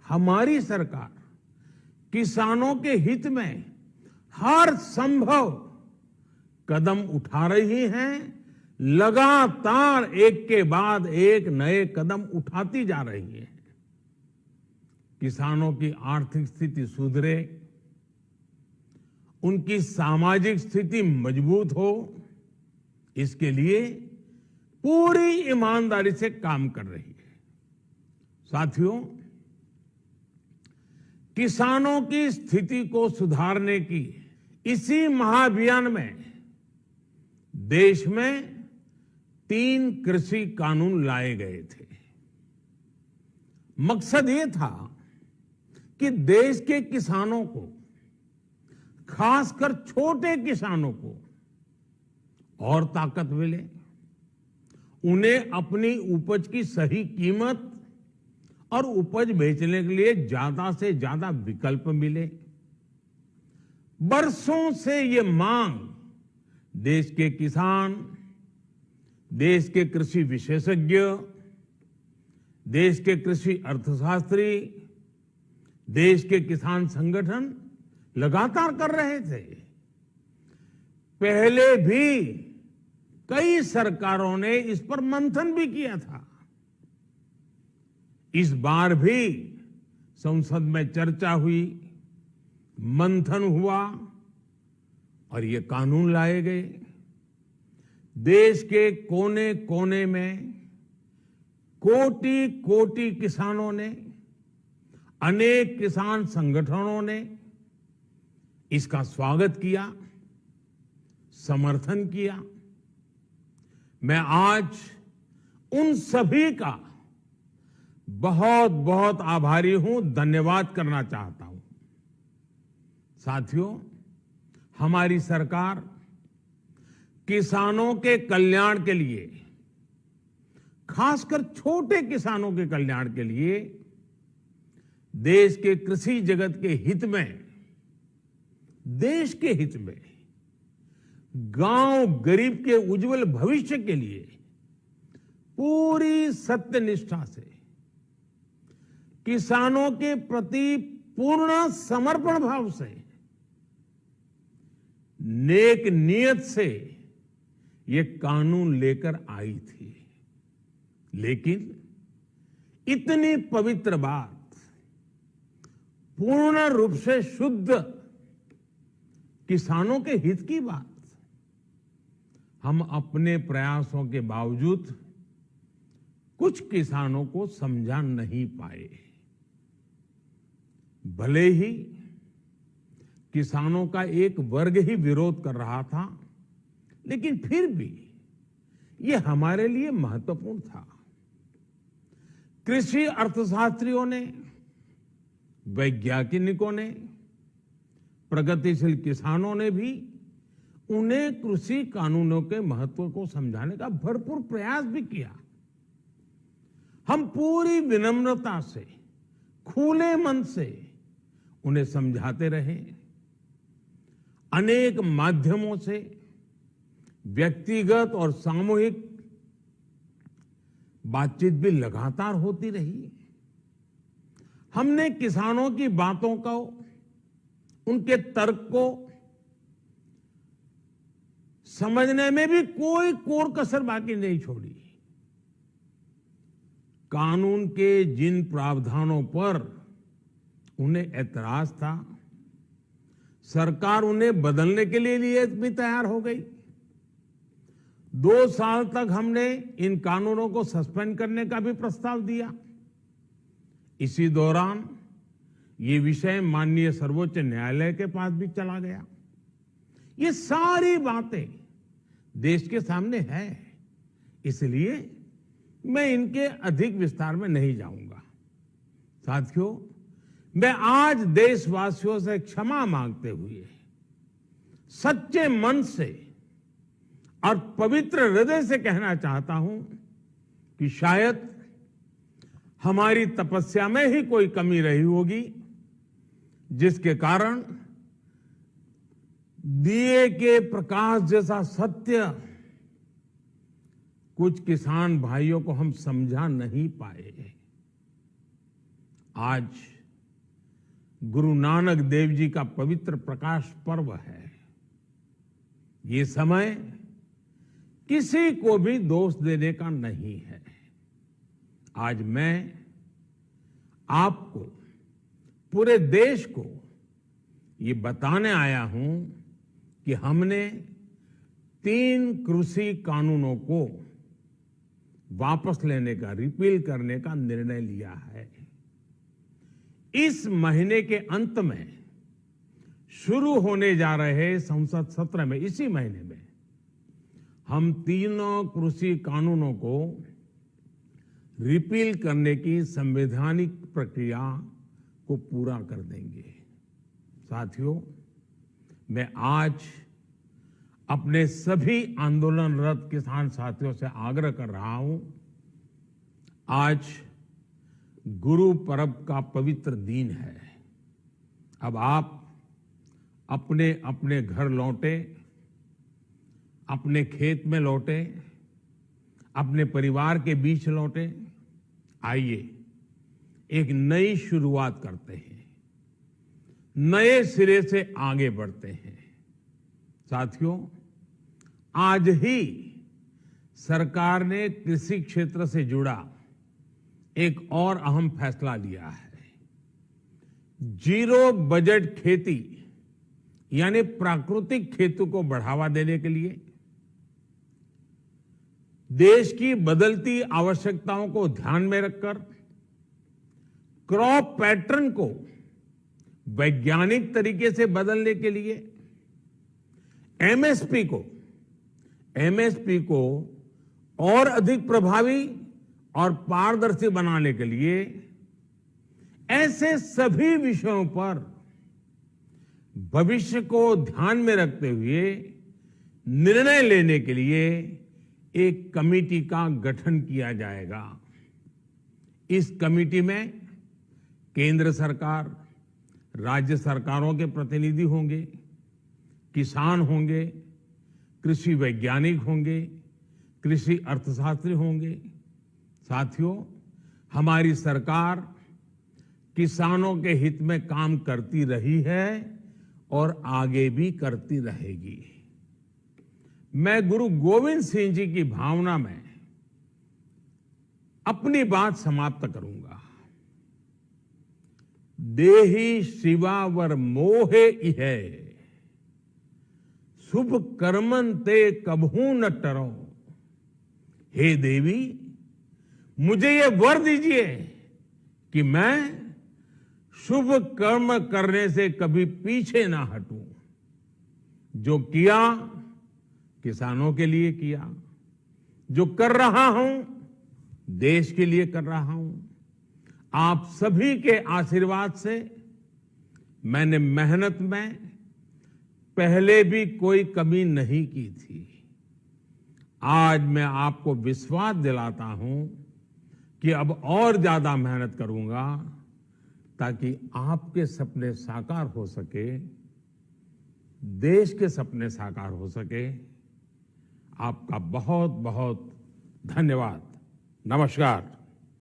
हमारी सरकार किसानों के हित में हर संभव कदम उठा रही है, लगातार एक के बाद एक नए कदम उठाती जा रही है। किसानों की आर्थिक स्थिति सुधरे, उनकी सामाजिक स्थिति मजबूत हो, इसके लिए पूरी ईमानदारी से काम कर रही है। साथियों, किसानों की स्थिति को सुधारने की इसी महाअभियान में देश में 3 कृषि कानून लाए गए थे। मकसद ये था कि देश के किसानों को, खासकर छोटे किसानों को और ताकत मिले, उन्हें अपनी उपज की सही कीमत और उपज बेचने के लिए ज्यादा से ज्यादा विकल्प मिले। बरसों से ये मांग देश के किसान, देश के कृषि विशेषज्ञ, देश के कृषि अर्थशास्त्री, देश के किसान संगठन लगातार कर रहे थे। पहले भी कई सरकारों ने इस पर मंथन भी किया था। इस बार भी संसद में चर्चा हुई, मंथन हुआ और ये कानून लाए गए। देश के कोने कोने में कोटि कोटि किसानों ने, अनेक किसान संगठनों ने इसका स्वागत किया, समर्थन किया। मैं आज उन सभी का बहुत बहुत आभारी हूं, धन्यवाद करना चाहता हूं। साथियों, हमारी सरकार किसानों के कल्याण के लिए, खासकर छोटे किसानों के कल्याण के लिए, देश के कृषि जगत के हित में, देश के हित में, गांव गरीब के उज्जवल भविष्य के लिए पूरी सत्यनिष्ठा से, किसानों के प्रति पूर्ण समर्पण भाव से, नेक नियत से ये कानून लेकर आई थी। लेकिन इतनी पवित्र बात, पूर्ण रूप से शुद्ध किसानों के हित की बात, हम अपने प्रयासों के बावजूद कुछ किसानों को समझा नहीं पाए। भले ही किसानों का एक वर्ग ही विरोध कर रहा था, लेकिन फिर भी ये हमारे लिए महत्वपूर्ण था। कृषि अर्थशास्त्रियों ने, वैज्ञानिकों ने, प्रगतिशील किसानों ने भी उन्हें कृषि कानूनों के महत्व को समझाने का भरपूर प्रयास भी किया। हम पूरी विनम्रता से, खुले मन से उन्हें समझाते रहे। अनेक माध्यमों से व्यक्तिगत और सामूहिक बातचीत भी लगातार होती रही। हमने किसानों की बातों को, उनके तर्क को समझने में भी कोई कोर कसर बाकी नहीं छोड़ी। कानून के जिन प्रावधानों पर उन्हें ऐतराज था, सरकार उन्हें बदलने के लिए भी तैयार हो गई। 2 साल तक हमने इन कानूनों को सस्पेंड करने का भी प्रस्ताव दिया। इसी दौरान ये विषय माननीय सर्वोच्च न्यायालय के पास भी चला गया। ये सारी बातें देश के सामने है, इसलिए मैं इनके अधिक विस्तार में नहीं जाऊंगा। साथियों, मैं आज देशवासियों से क्षमा मांगते हुए सच्चे मन से और पवित्र हृदय से कहना चाहता हूं कि शायद हमारी तपस्या में ही कोई कमी रही होगी, जिसके कारण दिए के प्रकाश जैसा सत्य कुछ किसान भाइयों को हम समझा नहीं पाए। आज गुरु नानक देव जी का पवित्र प्रकाश पर्व है। ये समय किसी को भी दोष देने का नहीं है। आज मैं आपको, पूरे देश को ये बताने आया हूं कि हमने 3 कृषि कानूनों को वापस लेने का, रिपील करने का निर्णय लिया है। इस महीने के अंत में शुरू होने जा रहे संसद सत्र में, इसी महीने में, हम 3 कृषि कानूनों को रिपील करने की संवैधानिक प्रक्रिया को पूरा कर देंगे। साथियों, मैं आज अपने सभी आंदोलनरत किसान साथियों से आग्रह कर रहा हूं, आज गुरु पर्व का पवित्र दिन है। अब आप अपने अपने घर लौटे, अपने खेत में लौटे, अपने परिवार के बीच लौटे। आइए एक नई शुरुआत करते हैं, नए सिरे से आगे बढ़ते हैं। साथियों, आज ही सरकार ने कृषि क्षेत्र से जुड़ा एक और अहम फैसला लिया है। जीरो बजट खेती यानी प्राकृतिक खेती को बढ़ावा देने के लिए, देश की बदलती आवश्यकताओं को ध्यान में रखकर क्रॉप पैटर्न को वैज्ञानिक तरीके से बदलने के लिए एमएसपी को और अधिक प्रभावी और पारदर्शी बनाने के लिए, ऐसे सभी विषयों पर भविष्य को ध्यान में रखते हुए निर्णय लेने के लिए एक कमेटी का गठन किया जाएगा। इस कमेटी में केंद्र सरकार, राज्य सरकारों के प्रतिनिधि होंगे, किसान होंगे, कृषि वैज्ञानिक होंगे, कृषि अर्थशास्त्री होंगे। साथियों, हमारी सरकार किसानों के हित में काम करती रही है और आगे भी करती रहेगी। मैं गुरु गोविंद सिंह जी की भावना में अपनी बात समाप्त करूंगा। देहि शिवावर मोहे इहे, शुभ कर्मन ते कबहू न टरो। हे देवी, मुझे ये वर दीजिए कि मैं शुभ कर्म करने से कभी पीछे ना हटूं। जो किया किसानों के लिए किया, जो कर रहा हूं देश के लिए कर रहा हूं। आप सभी के आशीर्वाद से मैंने मेहनत में पहले भी कोई कमी नहीं की थी। आज मैं आपको विश्वास दिलाता हूं कि अब और ज्यादा मेहनत करूंगा ताकि आपके सपने साकार हो सके, देश के सपने साकार हो सके। आपका बहुत बहुत धन्यवाद। नमस्कार।